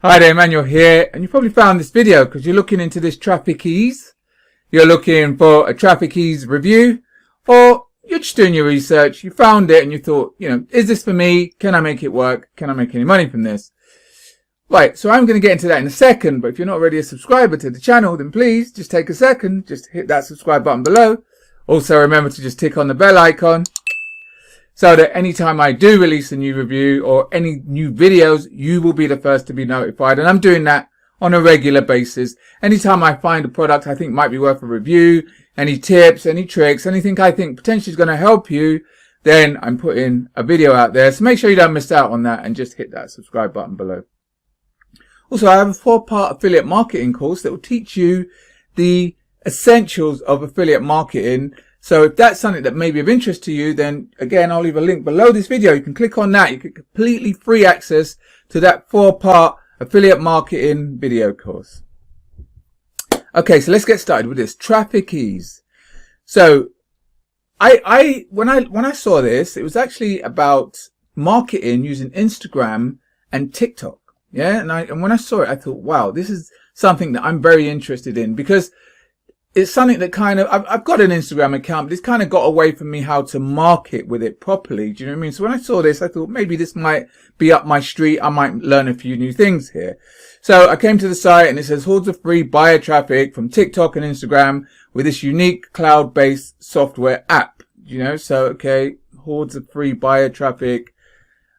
Hi there, Emmanuel here, and you probably found this video because you're looking into this Traffic Ease. You're looking for a Traffic Ease review, or you're just doing your research, you found it and you thought, is this for me? Can I make it work? Can I make any money from this? Right, so I'm going to get into that in a second, but if you're not already a subscriber to the channel, then please just take a second, just hit that subscribe button below. Also remember to just tick on the bell icon, so that anytime I do release a new review or any new videos, you will be the first to be notified. And I'm doing that on a regular basis. Anytime I find a product I think might be worth a review, any tips, any tricks, anything I think potentially is going to help you, then I'm putting a video out there. So make sure you don't miss out on that and just hit that subscribe button below. Also, I have a 4-part affiliate marketing course that will teach you the essentials of affiliate marketing. So if that's something that may be of interest to you, then again, I'll leave a link below this video. You can click on that. You get completely free access to that 4-part affiliate marketing video course. Okay, so let's get started with this Traffic Ease. So when I saw this, it was actually about marketing using Instagram and TikTok. Yeah, and when I saw it, I thought, wow, this is something that I'm very interested in, because it's something that kind of, I've got an Instagram account, but it's kind of got away from me how to market with it properly. Do you know what I mean? So when I saw this, I thought maybe this might be up my street. I might learn a few new things here. So I came to the site and it says hordes of free buyer traffic from TikTok and Instagram with this unique cloud-based software app. So, okay, hordes of free buyer traffic.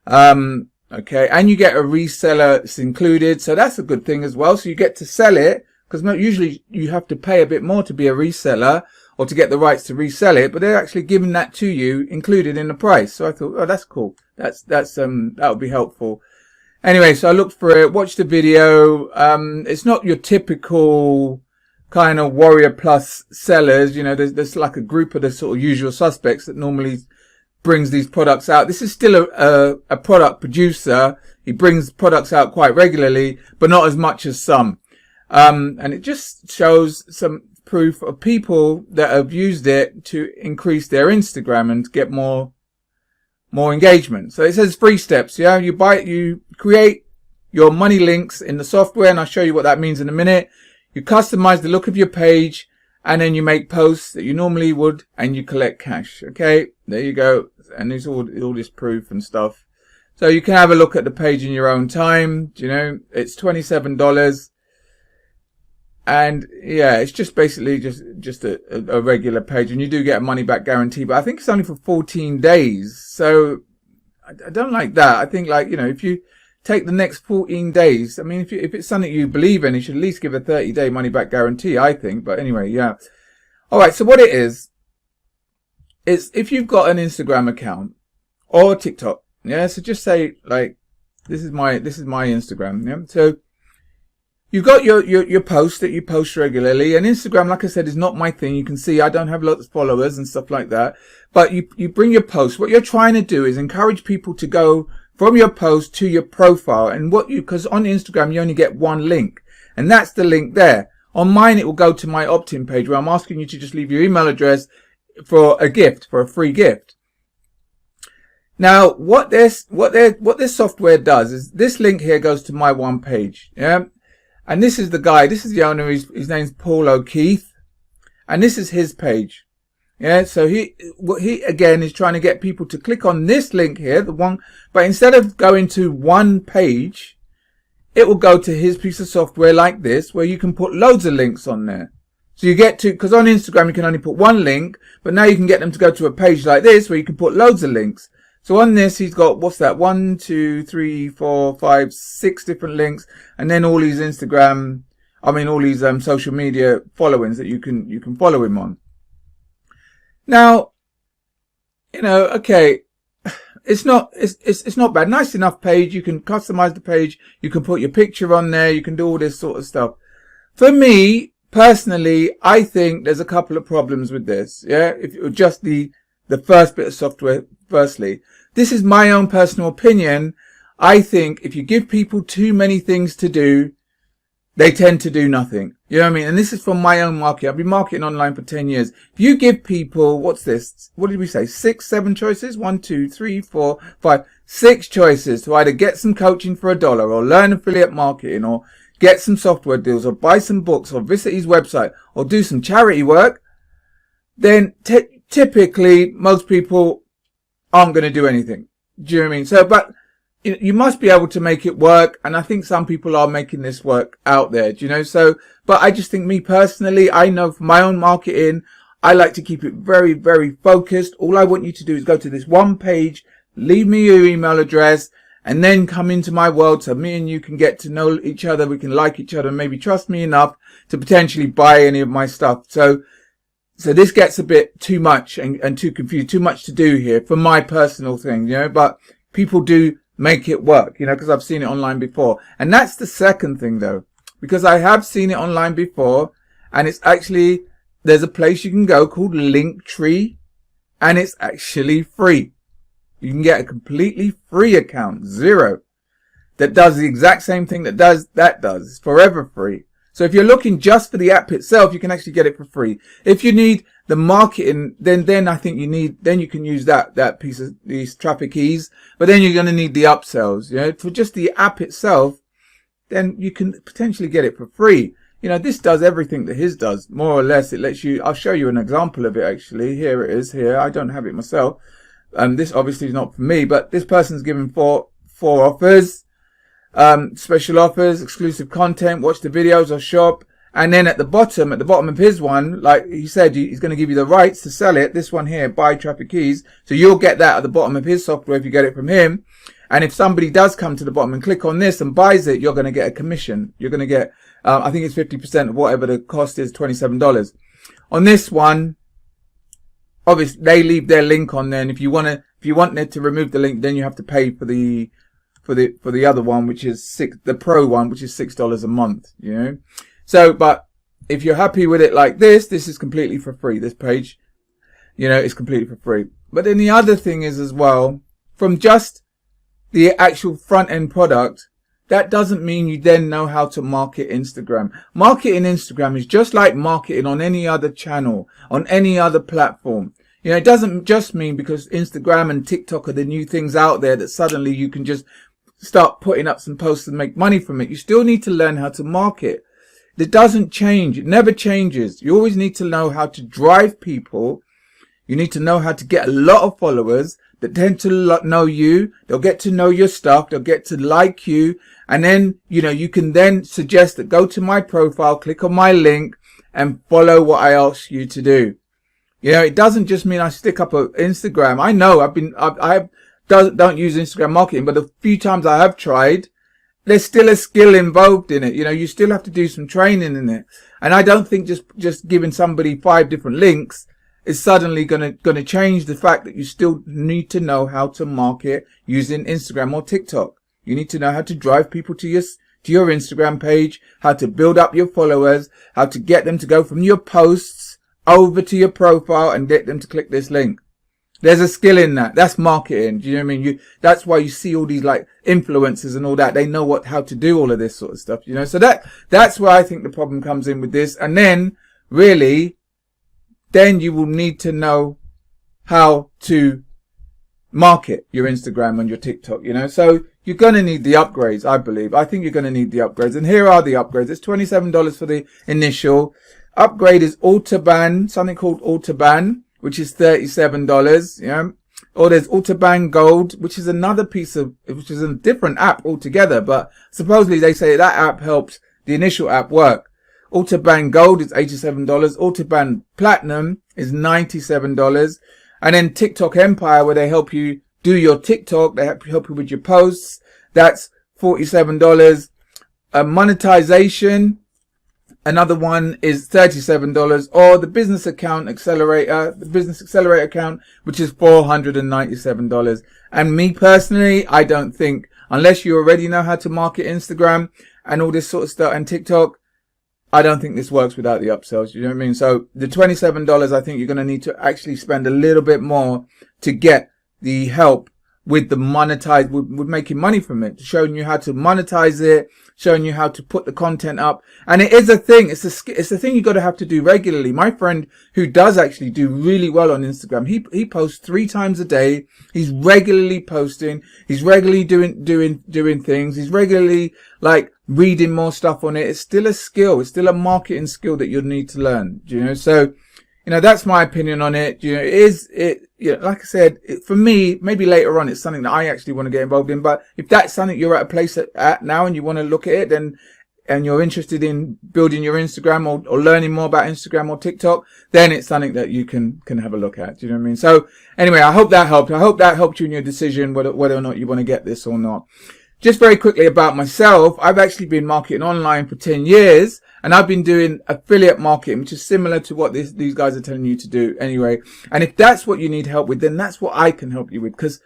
Okay. And you get a reseller that's included. So that's a good thing as well. So you get to sell it. Because usually you have to pay a bit more to be a reseller or to get the rights to resell it, but they're actually giving that to you included in the price. So I thought, oh, that's cool. That would be helpful. Anyway, so I looked for it, watched the video. It's not your typical kind of Warrior Plus sellers. There's like a group of the sort of usual suspects that normally brings these products out. This is still a product producer. He brings products out quite regularly, but not as much as some. And it just shows some proof of people that have used it to increase their Instagram and get more engagement. So it says 3 steps. Yeah, you create your money links in the software, and I'll show you what that means in a minute. You customize the look of your page, and then you make posts that you normally would, and you collect cash. Okay, there you go. And there's all this proof and stuff. So you can have a look at the page in your own time. It's $27. And yeah, it's just basically just a regular page, and you do get a money back guarantee, but I think it's only for 14 days. So I don't like that. I think, like, if you take the next 14 days, I mean, if it's something you believe in, you should at least give a 30-day money back guarantee, I think. But anyway, yeah. All right. So what it is if you've got an Instagram account or TikTok, yeah. So just say, like, this is my Instagram. Yeah. So you've got your posts that you post regularly, and Instagram, like I said, is not my thing. You can see I don't have lots of followers and stuff like that. But you bring your posts. What you're trying to do is encourage people to go from your post to your profile. And because on Instagram, you only get one link, and that's the link there. On mine, it will go to my opt-in page where I'm asking you to just leave your email address for a free gift. Now, what this software does is this link here goes to my one page. Yeah. And this is the guy, this is the owner, his name's Paul O'Keefe. And this is his page. Yeah, so he again is trying to get people to click on this link here, the one, but instead of going to one page, it will go to his piece of software like this, where you can put loads of links on there. So you get to, because on Instagram you can only put one link, but now you can get them to go to a page like this where you can put loads of links. So on this, he's got, what's that? 1, 2, 3, 4, 5, 6 different links. And then all these all these social media followings that you can follow him on. Now, okay, it's not bad. Nice enough page. You can customize the page. You can put your picture on there. You can do all this sort of stuff. For me, personally, I think there's a couple of problems with this. Yeah. If it were just the first bit of software, firstly, this is my own personal opinion. I think if you give people too many things to do, they tend to do nothing. You know what I mean? And this is from my own market. I've been marketing online for 10 years. If you give people, what's this? What did we say? 6, 7 choices? 1, 2, 3, 4, 5, 6 choices to either get some coaching for $1 or learn affiliate marketing or get some software deals or buy some books or visit his website or do some charity work. Then typically most people aren't going to do anything. Do you know what I mean? So, but you must be able to make it work. And I think some people are making this work out there, do you know? So, but I just think me personally, I know from my own marketing, I like to keep it very, very focused. All I want you to do is go to this one page, leave me your email address, and then come into my world so me and you can get to know each other. We can like each other and maybe trust me enough to potentially buy any of my stuff. So this gets a bit too much and too confused, too much to do here for my personal thing, you know, but people do make it work, you know, because I've seen it online before. And that's the second thing though, because I have seen it online before, and it's actually, there's a place you can go called Linktree, and it's actually free. You can get a completely free account, zero, that does the exact same thing that does. It's forever free. So if you're looking just for the app itself, you can actually get it for free. If you need the marketing, then I think then you can use that piece of these traffic keys, but then you're going to need the upsells, you know, for just the app itself, then you can potentially get it for free. You know, this does everything that his does, more or less. It lets you, I'll show you an example of it actually. Here it is here. I don't have it myself. This obviously is not for me, but this person's given four offers. Special offers, exclusive content, watch the videos or shop. And then at the bottom of his one, like he said, he's going to give you the rights to sell it. This one here, buy traffic keys. So you'll get that at the bottom of his software if you get it from him. And if somebody does come to the bottom and click on this and buys it, you're going to get a commission. You're going to get, I think it's 50% of whatever the cost is, $27. On this one, obviously they leave their link on there. And if you want to remove the link, then you have to pay for the other one, which is the pro one, which is $6 a month, you know. So, but if you're happy with it like this is completely for free. This page, you know, is completely for free. But then the other thing is as well, from just the actual front end product, that doesn't mean you then know how to market Instagram. Marketing Instagram is just like marketing on any other channel, on any other platform. You know, it doesn't just mean because Instagram and TikTok are the new things out there that suddenly you can just start putting up some posts and make money from it. You still need to learn how to market. It doesn't change. It never changes. You always need to know how to drive people. You need to know how to get a lot of followers that tend to know you. They'll get to know your stuff. They'll get to like you. And then, you know, you can then suggest that go to my profile, click on my link and follow what I ask you to do. You know, it doesn't just mean I stick up an Instagram. I know I don't use Instagram marketing, but the few times I have tried, there's still a skill involved in it. You know, you still have to do some training in it. And I don't think just giving somebody 5 different links is suddenly gonna change the fact that you still need to know how to market using Instagram or TikTok. You need to know how to drive people to your Instagram page, how to build up your followers, how to get them to go from your posts over to your profile and get them to click this link. There's a skill in that. That's marketing. Do you know what I mean? That's why you see all these like influencers and all that. They know how to do all of this sort of stuff, you know? So that's where I think the problem comes in with this. And then really, then you will need to know how to market your Instagram and your TikTok, you know? So you're going to need the upgrades, I believe. I think you're going to need the upgrades. And here are the upgrades. It's $27 for the initial. Upgrade is Autobahn, something called Autobahn, which is $37, yeah. Or there's Autobahn Gold, which is which is a different app altogether, but supposedly they say that app helps the initial app work. Autobahn Gold is $87. Autobahn Platinum is $97. And then TikTok Empire, where they help you do your TikTok, they help you with your posts, that's $47. Monetization, another one is $37, or the business accelerator account, which is $497. And me personally, I don't think, unless you already know how to market Instagram and all this sort of stuff and TikTok, I don't think this works without the upsells. You know what I mean? So the $27, I think you're going to need to actually spend a little bit more to get the help with the monetize, with making money from it, showing you how to monetize it, showing you how to put the content up. And it is a thing. It's a thing you got to have to do regularly. My friend who does actually do really well on Instagram, he posts 3 times a day. He's regularly posting. He's regularly doing things. He's regularly like reading more stuff on it. It's still a skill. It's still a marketing skill that you'll need to learn. Do you know? So, you know, that's my opinion on it. You know, like I said, for me, maybe later on, it's something that I actually want to get involved in. But if that's something you're at a place at now and you want to look at it, then, and you're interested in building your Instagram or learning more about Instagram or TikTok, then it's something that you can have a look at. Do you know what I mean? So anyway, I hope that helped. I hope that helped you in your decision whether or not you want to get this or not. Just very quickly about myself, I've actually been marketing online for 10 years. And I've been doing affiliate marketing, which is similar to what these guys are telling you to do anyway. And if that's what you need help with, then that's what I can help you with, because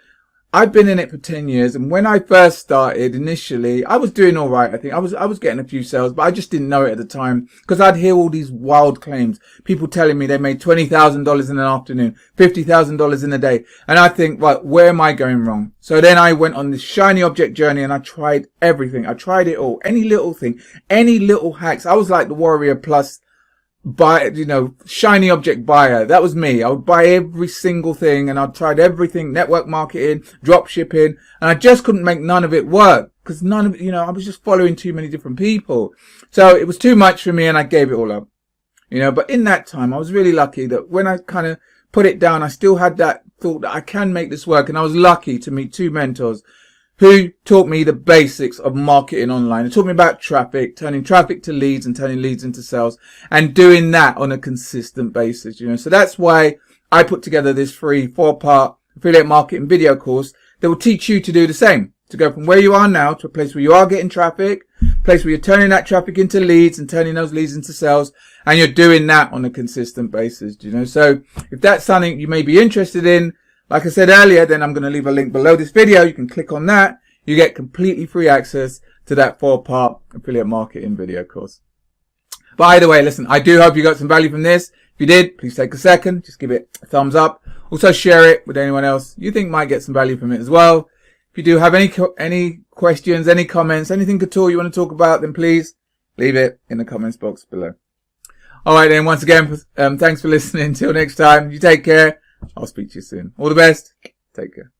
I've been in it for 10 years. And when I first started initially, I was doing all right. I think I was getting a few sales, but I just didn't know it at the time, because I'd hear all these wild claims. People telling me they made $20,000 in an afternoon, $50,000 in a day. And I think, well, where am I going wrong? So then I went on this shiny object journey and I tried everything. I tried it all. Any little thing, any little hacks. I was like the Warrior Plus shiny object buyer. That was me. I would buy every single thing and I'd tried everything, network marketing, drop shipping, and I just couldn't make none of it work, because none of it, I was just following too many different people. So it was too much for me and I gave it all up, but in that time I was really lucky that when I kind of put it down, I still had that thought that I can make this work. And I was lucky to meet 2 mentors who taught me the basics of marketing online. They taught me about traffic, turning traffic to leads and turning leads into sales, and doing that on a consistent basis, So that's why I put together this free 4-part affiliate marketing video course that will teach you to do the same, to go from where you are now to a place where you are getting traffic, a place where you're turning that traffic into leads and turning those leads into sales, and you're doing that on a consistent basis, So if that's something you may be interested in, like I said earlier, then I'm going to leave a link below this video. You can click on that. You get completely free access to that 4-part affiliate marketing video course. But either way, listen, I do hope you got some value from this. If you did, please take a second. Just give it a thumbs up. Also share it with anyone else you think might get some value from it as well. If you do have any questions, any comments, anything at all you want to talk about, then please leave it in the comments box below. All right, then, once again, thanks for listening. Until next time, you take care. I'll speak to you soon. All the best. Take care.